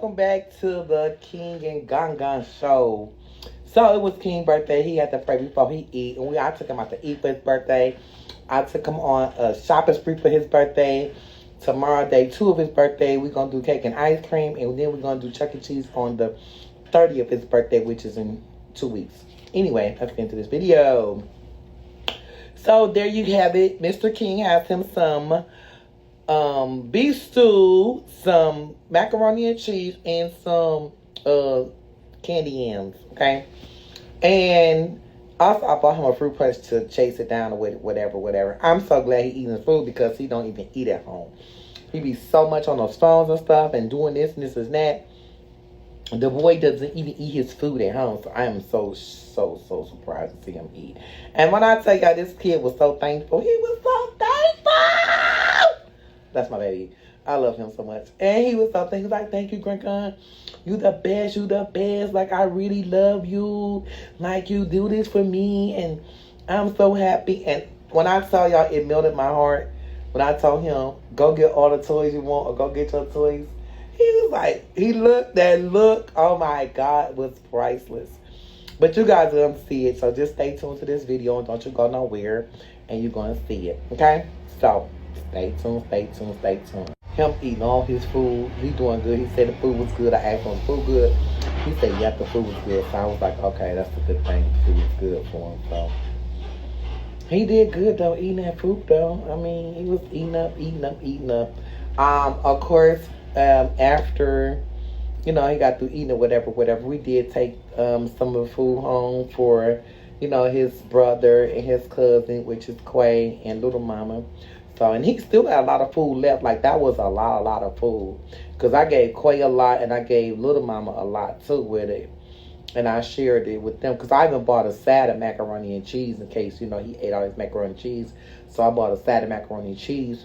welcome back to the King and Gangan show. So it was King's birthday. He had to pray before he eat, and I took him out to eat for his birthday. I took him on a shopping spree for his birthday. Tomorrow, day 2 of his birthday, we're gonna do cake and ice cream, and then we're gonna do Chuck E. Cheese on the 30th of his birthday, which is in 2 weeks. Anyway, let's get into this video. So there you have it. Mr. King has him some beef stew, some macaroni and cheese, and some candy yams, okay? And also I bought him a fruit punch to chase it down or whatever. I'm so glad he eating his food because he don't even eat at home. He be so much on those phones and stuff and doing this and that. The boy doesn't even eat his food at home, so I am so surprised to see him eat. And when I tell y'all, this kid was so thankful. He was so thankful. That's my baby. I love him so much. And he was so thankful. He was like, thank you, Grandcon. You the best. You the best. Like, I really love you. Like, you do this for me. And I'm so happy. And when I saw y'all, it melted my heart. When I told him, go get all the toys you want or go get your toys. He was like, that look, oh my God, was priceless. But you guys are going to see it. So just stay tuned to this video and don't you go nowhere. And you're going to see it. Okay? So, stay tuned. Him eating all his food. He doing good. He said the food was good. I asked him, food good? He said, yep, the food was good. So I was like, okay, that's a good thing. The food was good for him. So he did good though, eating that fruit though. I mean, he was eating up. Of course, after, he got through eating it, whatever, we did take some of the food home for, his brother and his cousin, which is Quay and Little Mama. So, and he still had a lot of food left. Like, that was a lot of food. Because I gave Quay a lot and I gave Little Mama a lot too with it. And I shared it with them. Because I even bought a side of macaroni and cheese in case, he ate all his macaroni and cheese. So I bought a side of macaroni and cheese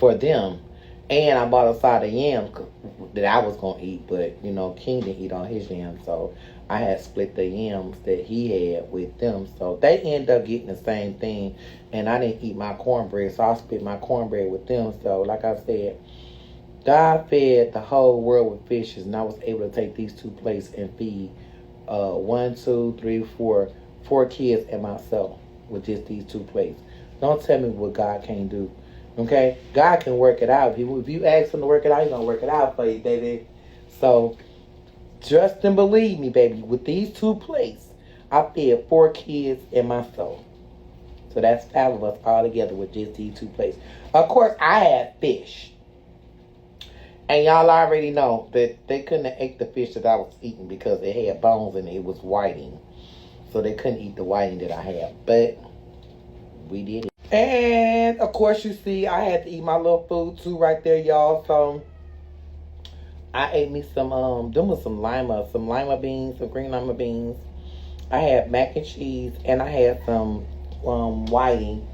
for them. And I bought a side of yams that I was going to eat. But, King didn't eat all his yams. So I had split the yams that he had with them. So they ended up getting the same thing. And I didn't eat my cornbread. So I split my cornbread with them. So like I said, God fed the whole world with fishes. And I was able to take these 2 plates and feed 1, 2, 3, 4 kids and myself with just these 2 plates. Don't tell me what God can't do. Okay? God can work it out. If you ask him to work it out, he's going to work it out for you, baby. So trust and believe me, baby. With these 2 plates, I fed 4 kids and myself. So that's 5 of us all together with just these 2 plates. Of course, I had fish. And y'all already know that they couldn't have ate the fish that I was eating because it had bones and it was whiting. So they couldn't eat the whiting that I had. But we did it. And, of course, you see, I had to eat my little food, too, right there, y'all. So I ate me some, them was some lima beans, some green lima beans. I had mac and cheese, and I had some whiting.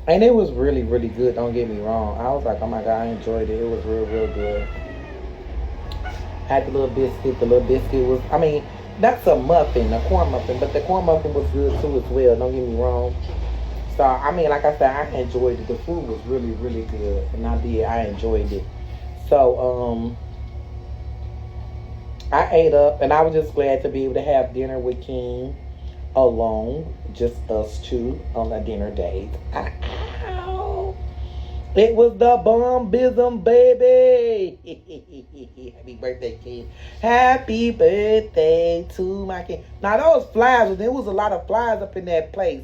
And it was really, really good, don't get me wrong. I was like, oh my God, I enjoyed it. It was real, real good. Had the little biscuit. The little biscuit was, that's a muffin, a corn muffin. But the corn muffin was good, too, as well. Don't get me wrong. So, like I said, I enjoyed it. The food was really, really good. And I enjoyed it. So, I ate up, and I was just glad to be able to have dinner with King alone, just us 2 on a dinner date. Ow. It was the bombism, baby. Happy birthday, King. Happy birthday to my King. Now, those flies, there was a lot of flies up in that place.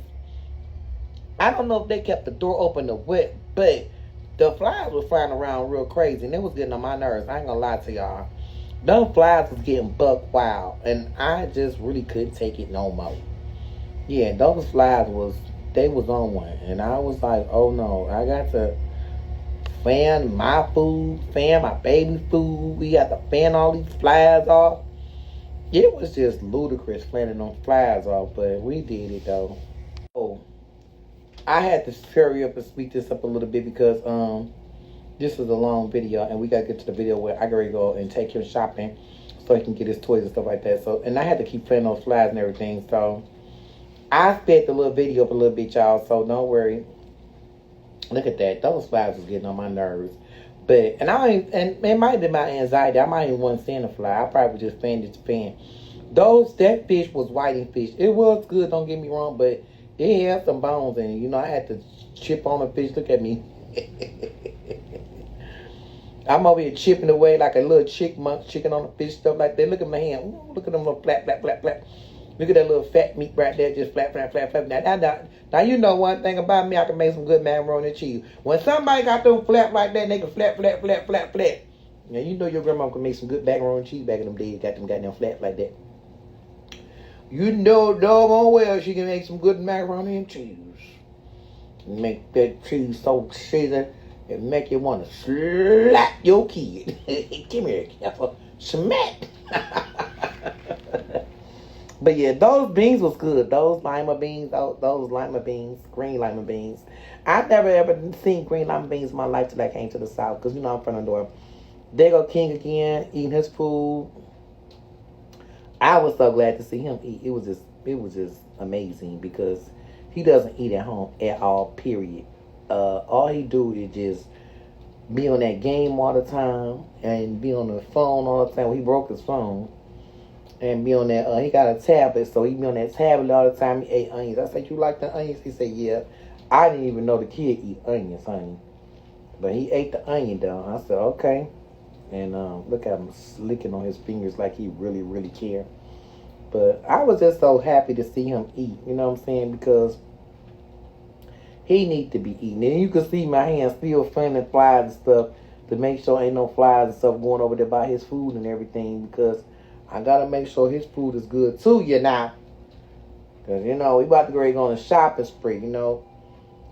I don't know if they kept the door open or what, but the flies were flying around real crazy, and it was getting on my nerves. I ain't gonna lie to y'all. Them flies was getting buck wild, and I just really couldn't take it no more. Yeah, those flies they was on one, and I was like, oh no, I got to fan my food, fan my baby food. We got to fan all these flies off. It was just ludicrous fanning those flies off, but we did it though. Oh, I had to hurry up and speed this up a little bit because this is a long video, and we got to get to the video where I gotta go and take him shopping so he can get his toys and stuff like that. So, and I had to keep playing those flies and everything. So, I sped the little video up a little bit, y'all. So, don't worry. Look at that. Those flies was getting on my nerves. But, and I ain't, and it might be my anxiety. I might even want to stand the fly. I probably was just fan to fan. That fish was whiting fish. It was good, don't get me wrong, but it had some bones in it. You know, I had to chip on the fish. Look at me. I'm over here chipping away like a little chicken on the fish, stuff like that. Look at my hand. Ooh, look at them little flap. Look at that little fat meat right there, just flap. Now, you know one thing about me, I can make some good macaroni and cheese. When somebody got them flap like that, they can flap. Now, you know your grandma can make some good macaroni and cheese back in them days, got them goddamn flap like that. You know doggone well she can make some good macaroni and cheese. Make that cheese so seasoned, it make you want to slap your kid. Come here, careful. Smack. But yeah, those beans was good. Those lima beans, those lima beans, green lima beans. I've never ever seen green lima beans in my life till I came to the South. Because, you know, I'm from the North. There go King again, eating his food. I was so glad to see him eat. It was just amazing because he doesn't eat at home at all, period. All he do is just be on that game all the time and be on the phone all the time. Well, he broke his phone. And be on that, he got a tablet, so he be on that tablet all the time. He ate onions. I said, you like the onions? He said, yeah. I didn't even know the kid eat onions, honey. But he ate the onion, though. I said, okay. And look at him licking on his fingers like he really, really cared. But I was just so happy to see him eat, you know what I'm saying? Because he need to be eating. And you can see my hands still fanning flies and stuff to make sure ain't no flies and stuff going over there by his food and everything, because I gotta make sure his food is good too, you know. Cause you know we about to go on a shopping spree, you know.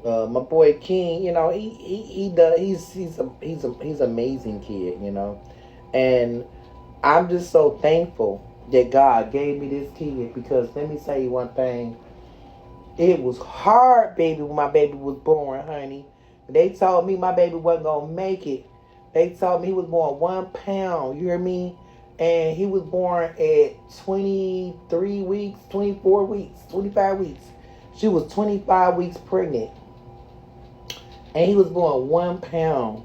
My boy King, you know, he's amazing kid, you know, and I'm just so thankful that God gave me this kid, because let me tell you one thing, it was hard, baby, when my baby was born, honey. They told me my baby wasn't gonna make it. They told me he was born 1 pound. You hear me? And he was born at 23 weeks, 24 weeks, 25 weeks. She was 25 weeks pregnant. And he was born 1 pound.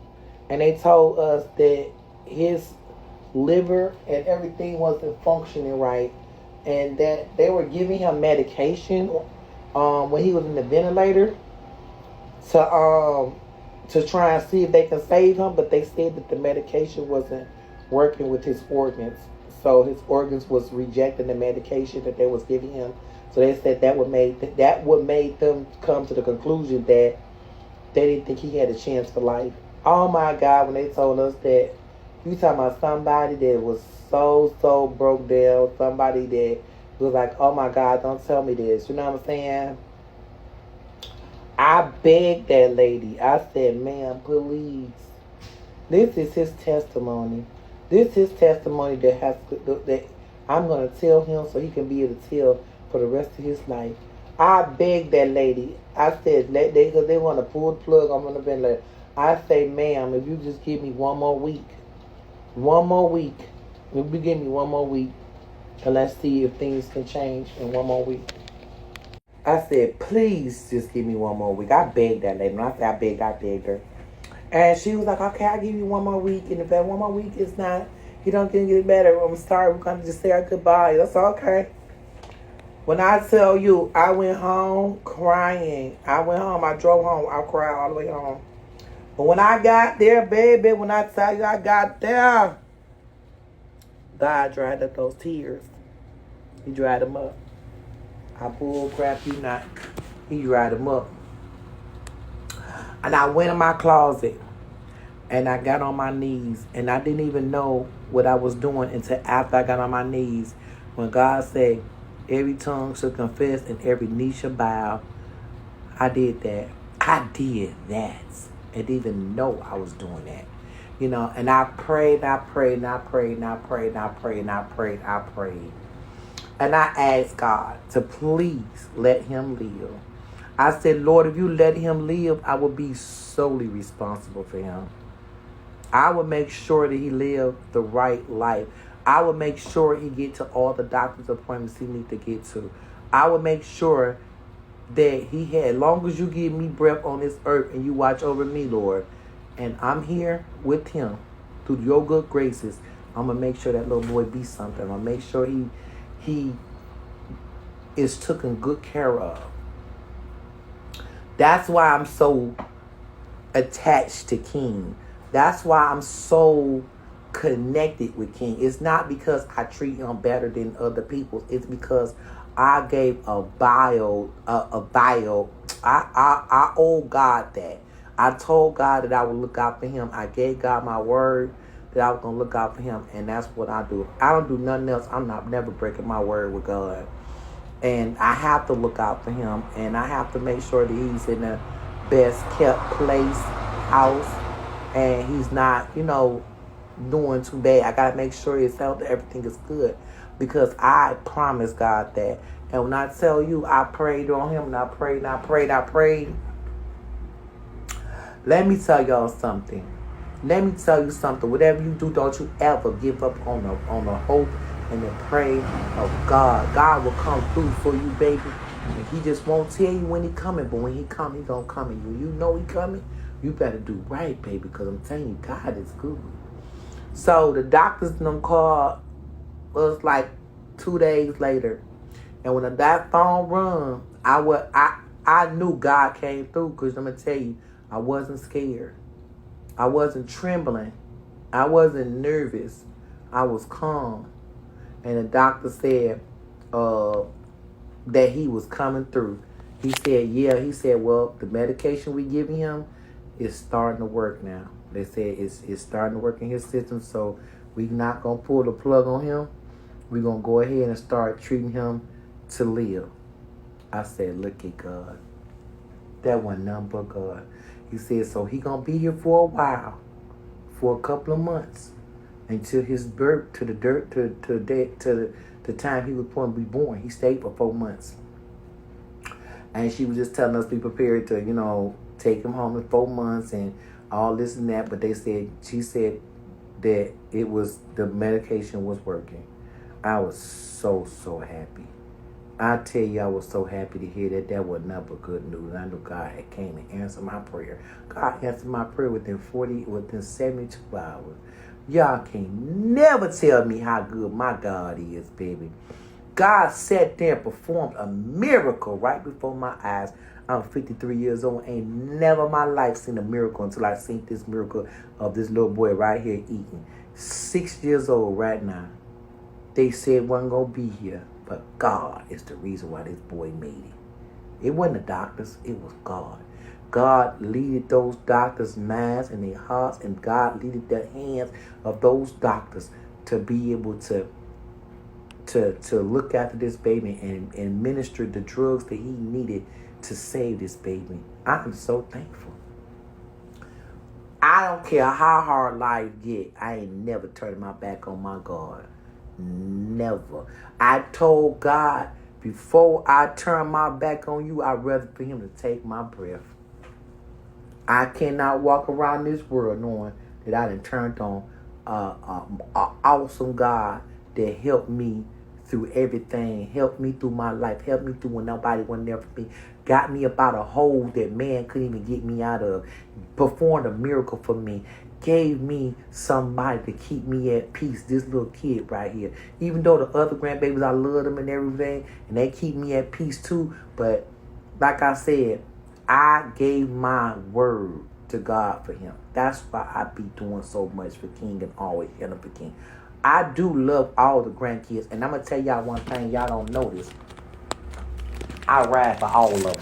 And they told us that his liver and everything wasn't functioning right. And that they were giving him medication when he was in the ventilator to try and see if they can save him. But they said that the medication wasn't working with his organs, so his organs was rejecting the medication that they was giving him. So they said that would made them come to the conclusion that they didn't think he had a chance for life. Oh my God, when they told us that, you talking about somebody that was so broke down, somebody that was like, oh my God, don't tell me this. You know what I'm saying? I begged that lady. I said, ma'am, please. This is his testimony. This is testimony that I'm going to tell him so he can be able to tell for the rest of his life. I begged that lady. I said, because they want to pull the plug on the ventilator. I say, ma'am, if you just give me one more week, if you give me one more week, and let's see if things can change in one more week. I said, please just give me one more week. I begged that lady. When I said I begged her. And she was like, okay, I'll give you one more week. And if that one more week is not, you don't get better, I'm sorry, we're going to just say our goodbye. That's okay. When I tell you, I went home crying. I drove home. I cried all the way home. But when I got there, baby, when I tell you I got there, God dried up those tears. He dried them up. I bull crap you not. He dried them up. And I went in my closet and I got on my knees, and I didn't even know what I was doing until after I got on my knees. When God said, every tongue shall confess and every knee shall bow. I did that. I didn't even know I was doing that. You know, and I prayed. And I asked God to please let him live. I said, Lord, if you let him live, I will be solely responsible for him. I will make sure that he lived the right life. I will make sure he get to all the doctor's appointments he need to get to. I will make sure that he had, as long as you give me breath on this earth and you watch over me, Lord, And I'm here with him through your good graces. I'm gonna make sure that little boy be something. I'm gonna make sure he is taken good care of. That's why I'm so attached to King. That's why I'm so connected with King. It's not because I treat him better than other people. It's because I gave a bio. I owe God that. I told God that I would look out for him. I gave God my word that I was gonna look out for him, and that's what I do. I don't do nothing else. I'm not never breaking my word with God. And I have to look out for him, and I have to make sure that he's in the best kept place, house, and he's not, doing too bad. I gotta make sure his health, everything is good, because I promised God that. And when I tell you, I prayed on him, and I prayed. Let me tell y'all something. Whatever you do, don't you ever give up on the hope and the pray of God. God will come through for you, baby. And he just won't tell you when he coming, but when he come, he gonna come. And when you know he coming, you better do right, baby, because I'm telling you, God is good. So the doctors in them called was like 2 days later. And when that phone rung, I knew God came through, because I'm going to tell you, I wasn't scared. I wasn't trembling. I wasn't nervous. I was calm. And the doctor said that he was coming through. He said, well, the medication we giving him is starting to work now. They said it's starting to work in his system, so we're not going to pull the plug on him. We're going to go ahead and start treating him to live. I said, look at God. That wasn't nothing but God. He said, so he going to be here for a while, for a couple of months, until his birth, to the time he was going to be born. He stayed for 4 months. And she was just telling us to be prepared to, take him home in 4 months and all this and that. But she said that the medication was working. I was so happy. I tell you, I was so happy to hear that. That was never good news. I knew God had came and answered my prayer. God answered my prayer within 72 hours. Y'all can't never tell me how good my God is, baby. God sat there and performed a miracle right before my eyes. I'm 53 years old. Ain't never in my life seen a miracle until I seen this miracle of this little boy right here eating. 6 years old right now. They said wasn't going to be here. But God is the reason why this boy made it. It wasn't the doctors. It was God. God leaded those doctors' minds and their hearts, and God leaded the hands of those doctors to be able to look after this baby and administer the drugs that he needed to save this baby. I am so thankful. I don't care how hard life get. I ain't never turning my back on my God. Never. I told God, before I turn my back on you, I'd rather for him to take my breath. I cannot walk around this world knowing that I done turned on an awesome God that helped me through everything, helped me through my life, helped me through when nobody wasn't there for me, got me up out a hole that man couldn't even get me out of, performed a miracle for me, gave me somebody to keep me at peace. This little kid right here. Even though the other grandbabies, I love them and everything, and they keep me at peace too. But like I said, I gave my word to God for him. That's why I be doing so much for King and always yelling for King. I do love all the grandkids, and I'm gonna tell y'all one thing y'all don't know this. I ride for all of them.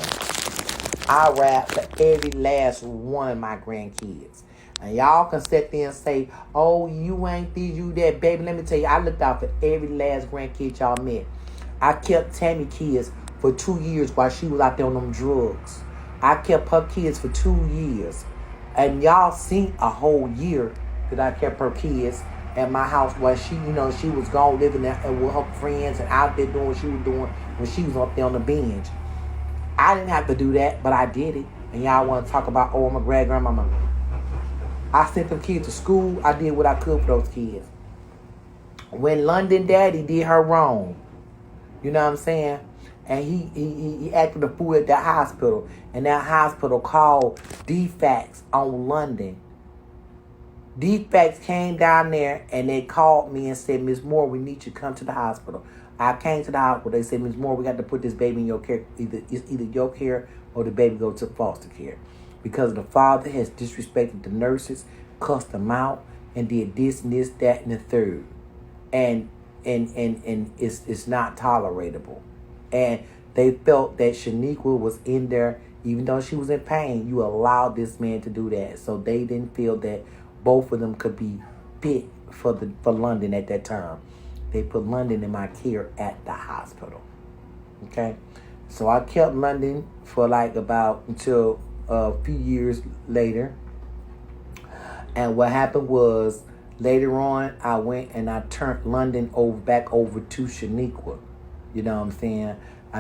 I ride for every last one of my grandkids. And y'all can sit there and say, oh, you ain't this, you that. Baby, let me tell you, I looked out for every last grandkid y'all met. I kept Tammy kids for 2 years while she was out there on them drugs. I kept her kids for 2 years. And y'all seen a whole year that I kept her kids at my house while she was gone living there with her friends and out there doing what she was doing when she was up there on the bench. I didn't have to do that, but I did it. And y'all want to talk about, oh, I'm a grandmama. I sent them kids to school. I did what I could for those kids. When London Daddy did her wrong, you know what I'm saying? And he acted a fool at that hospital. And that hospital called defects on London Defects came down there and they called me and said, Miss Moore, we need you to come to the hospital. I came to the hospital. They said, Miss Moore, we got to put this baby in your care. It's either your care or the baby go to foster care. Because the father has disrespected the nurses, cussed them out, and did this and this, that, and the third. And it's not tolerable. And they felt that Shaniqua was in there, even though she was in pain, you allowed this man to do that. So they didn't feel that both of them could be fit for London at that time. They put London in my care at the hospital. Okay? So I kept London for like about until a few years later. And what happened was, later on, I went and I turned London back over to Shaniqua. You know what I'm saying?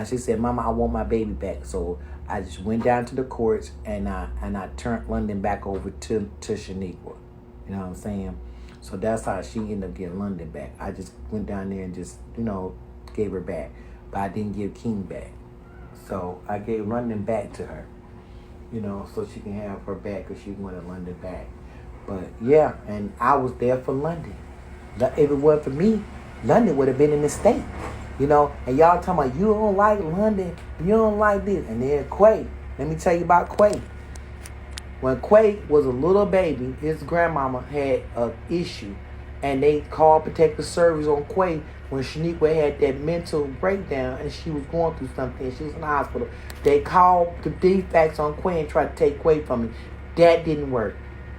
She said, Mama, I want my baby back. So I just went down to the courts and I turned London back over to Shaniqua. You know what I'm saying? So that's how she ended up getting London back. I just went down there and just, gave her back. But I didn't give King back. So I gave London back to her. So she can have her back because she wanted London back. But yeah, and I was there for London. If it weren't for me, London would have been in the state. And y'all talking about, you don't like London, you don't like this. And then Quay, let me tell you about Quay. When Quay was a little baby, his grandmama had an issue. And they called protective service on Quay when Shaniqua had that mental breakdown and she was going through something and she was in the hospital. They called the defects on Quay and tried to take Quay from me. That didn't work.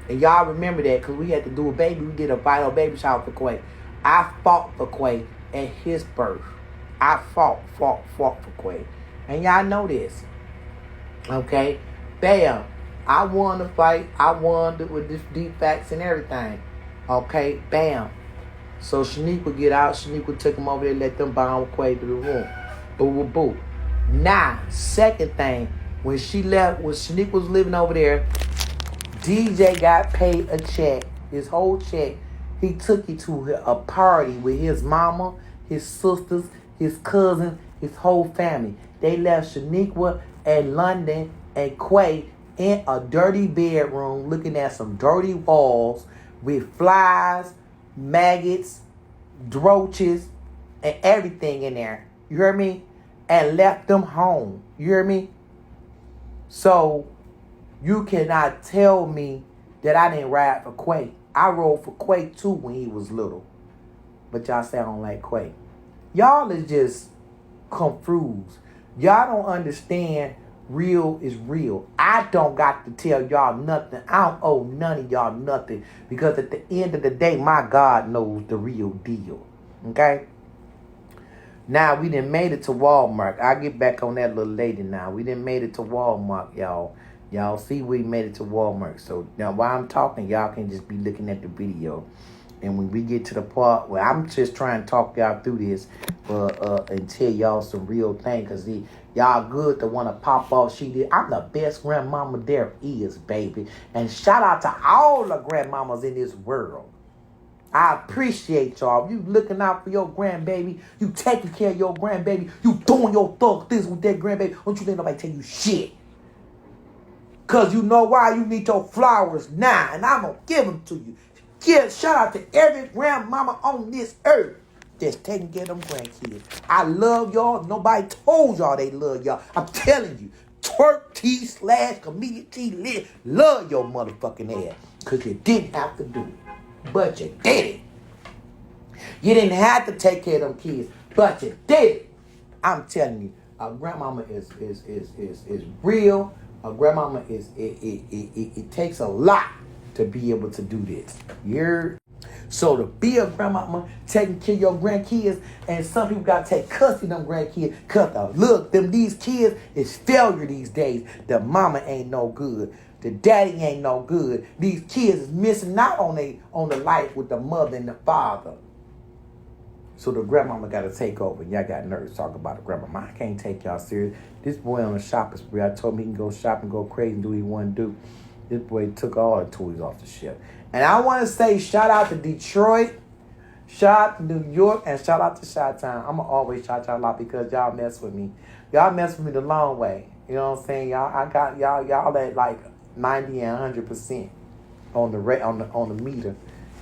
And y'all remember that because we had to do a baby. We did a vital baby shower for Quay. I fought for Quay at his birth. I fought for Quay. And y'all know this. Okay? Bam. I won the fight. I won with the defects and everything. Okay? Bam. So Shaniqua get out. Shaniqua took him over there, let them bound Quay to the room. Boo, boo, boo. Now, second thing. When she left, when Shaniqua was living over there, DJ got paid a check. His whole check. He took it to a party with his mama, his sisters, his cousins, his whole family. They left Shaniqua and London and Quay in a dirty bedroom looking at some dirty walls with flies, maggots, roaches, and everything in there. You hear me? And left them home. You hear me? So, you cannot tell me that I didn't ride for Quay. I rode for Quay too when he was little. But y'all say I don't like Quay. Y'all is just confused. Y'all don't understand real is real. I don't got to tell y'all nothing. I don't owe none of y'all nothing. Because at the end of the day, my God knows the real deal. Okay? Now, we done made it to Walmart. I'll get back on that a little later now. We done made it to Walmart, y'all. Y'all see we made it to Walmart. So now while I'm talking, y'all can just be looking at the video. And when we get to the part where I'm just trying to talk y'all through this and tell y'all some real things. Because y'all good to want to pop off. I'm the best grandmama there is, baby. And shout out to all the grandmamas in this world. I appreciate y'all. You looking out for your grandbaby. You taking care of your grandbaby. You doing your thug things with that grandbaby. Don't you let nobody tell you shit. Because you know why? You need your flowers now. And I'm going to give them to you. Yeah, shout out to every grandmama on this earth that's taking care of them grandkids. I love y'all. Nobody told y'all they love y'all. I'm telling you. Twerk T / comedian T love your motherfucking ass. Because you didn't have to do it. But you did it. You didn't have to take care of them kids. But you did it. I'm telling you. A grandmama is real. A grandmama it takes a lot to be able to do this. So to be a grandmama taking care of your grandkids, and some people got to take custody of them grandkids, because look, these kids is failure these days. The mama ain't no good. The daddy ain't no good. These kids is missing out on the life with the mother and the father. So the grandmama got to take over. Y'all got nerves talking about the grandmama. I can't take y'all serious. This boy on a shopping spree. I told him he can go shop and go crazy and do what he want to do. This boy took all the toys off the shelf. And I want to say shout out to Detroit, shout out to New York, and shout out to Chi-Town. I'm going to always shout y'all out because y'all mess with me. Y'all mess with me the long way. You know what I'm saying? Y'all at like 90 and 100%. on the meter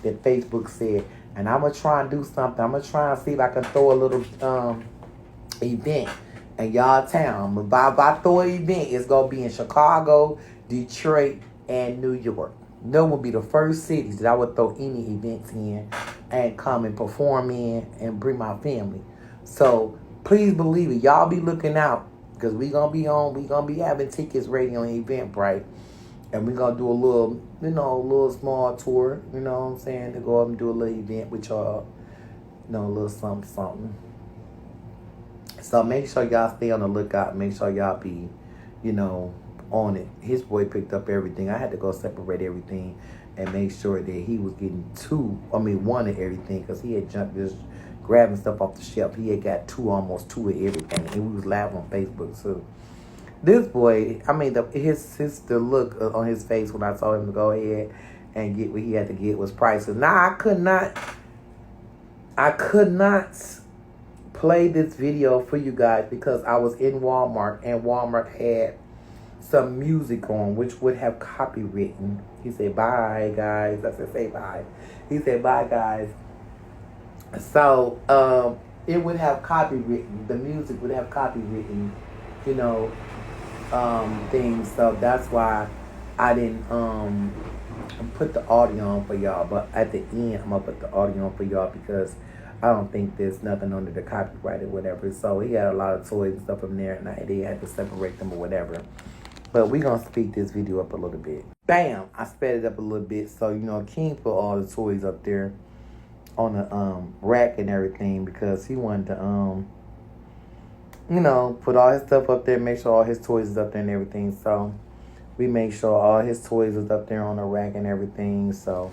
that Facebook said. And I'm gonna try and do something. I'm gonna try and see if I can throw a little event in y'all town. But if I throw an event, it's gonna be in Chicago, Detroit, and New York. Those will be the first cities that I would throw any events in and come and perform in and bring my family. So please believe it. Y'all be looking out because we gonna be having tickets ready on Eventbrite. And we're going to do a little, a little small tour, you know what I'm saying, to go up and do a little event with y'all, a little something. So make sure y'all stay on the lookout. Make sure y'all be, on it. His boy picked up everything. I had to go separate everything and make sure that he was getting one of everything because he had jumped just grabbing stuff off the shelf. He had got almost two of everything. And we was live on Facebook, too. This boy, the look on his face when I told him to go ahead and get what he had to get was priceless. Now, I could not play this video for you guys because I was in Walmart and Walmart had some music on which would have copywritten. He said, bye, guys. I said, say bye. He said, bye, guys. So, it would have copywritten. The music would have copywritten, things. So that's why I didn't put the audio on for y'all. But at the end, I'm gonna put the audio on for y'all because I don't think there's nothing under the copyright or whatever. So he had a lot of toys and stuff in there, and they had to separate them or whatever. But we gonna speed this video up a little bit. Bam! I sped it up a little bit. So King put all the toys up there on the rack and everything because he wanted to put all his stuff up there, make sure all his toys is up there and everything. So we make sure all his toys is up there on the rack and everything. So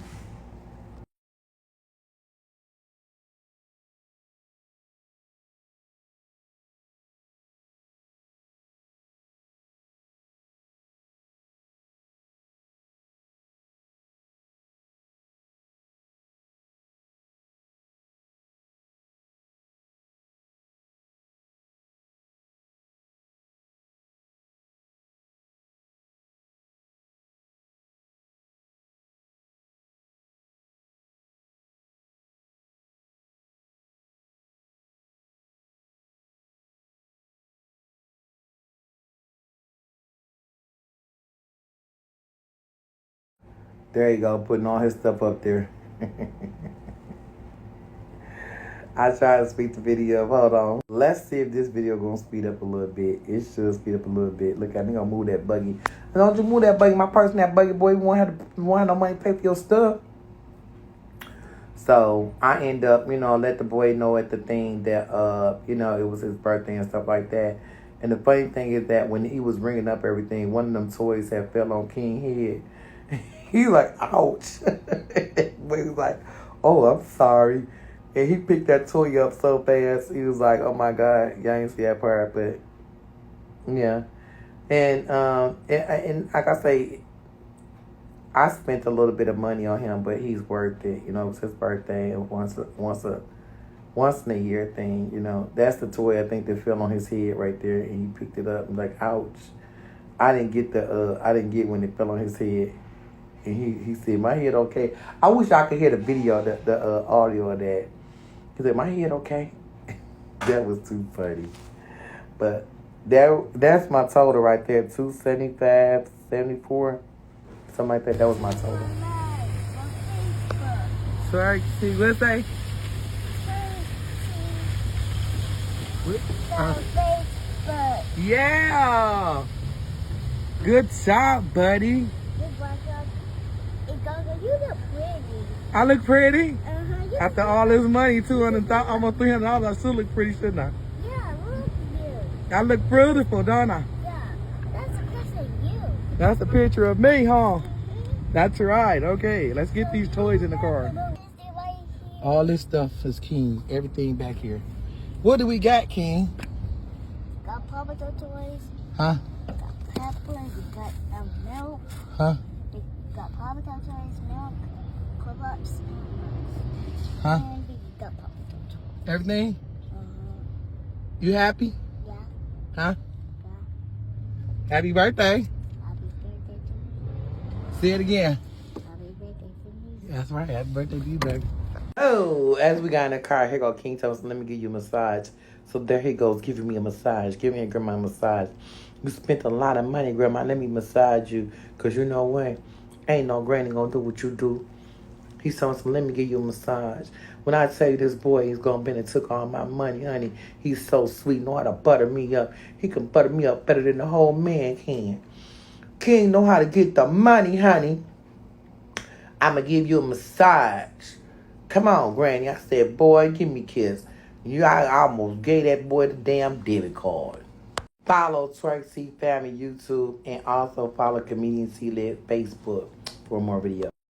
there you go, putting all his stuff up there. I try to speed the video up. Hold on. Let's see if this video gonna speed up a little bit. It should speed up a little bit. Look at me, gonna move that buggy. And don't you move that buggy. My person, that buggy boy, you won't have no money to pay for your stuff. So I end up, let the boy know at the thing that, it was his birthday and stuff like that. And the funny thing is that when he was ringing up everything, one of them toys had fell on King's head. He's like, ouch. But he was like, oh, I'm sorry. And he picked that toy up so fast. He was like, oh, my God. Y'all ain't see that part. But, yeah. And like I say, I spent a little bit of money on him, but he's worth it. It was his birthday. And once in a year thing, That's the toy I think that fell on his head right there. And he picked it up. I'm like, ouch. I didn't get when it fell on his head. And he said, my head okay. I wish I could hear the video, the audio of that. He said, my head okay. That was too funny. But that's my total right there. 275, 74, something like that. That was my total. Sorry, see what say? Yeah. Good job, buddy. You look pretty. I look pretty? Uh-huh. After all this money, almost $300, I still look pretty, shouldn't I? Yeah, look at you. I look beautiful, don't I? Yeah, that's a picture of you. That's a picture of me, huh? Mm-hmm. That's right. Okay, let's get these toys in the car. All this stuff is King. Everything back here. What do we got, King? Got Paw Patrol toys. Huh? Got pepper. We got milk. Huh? We got Paw Patrol toys, milk, Close-ups, huh? And we got Paw Patrol toys. Everything? You happy? Yeah. Huh? Yeah. Happy birthday. Happy birthday to you. Say it again. Happy That's right. Happy birthday to you, baby. Oh, as we got in the car, here go King tells us, let me give you a massage. So there he goes, giving me a massage. Giving your grandma a massage. You spent a lot of money, grandma. Let me massage you. Because you know what? Ain't no granny gonna do what you do. He's telling us, let me give you a massage. When I tell you this boy is gonna been and took all my money, honey, he's so sweet. Know how to butter me up. He can butter me up better than the whole man can. King know how to get the money, honey. I'ma give you a massage. Come on, Granny. I said, boy, give me a kiss. I almost gave that boy the damn debit card. Follow Tracy Family YouTube and also follow Comedian C-Lit Facebook for more videos.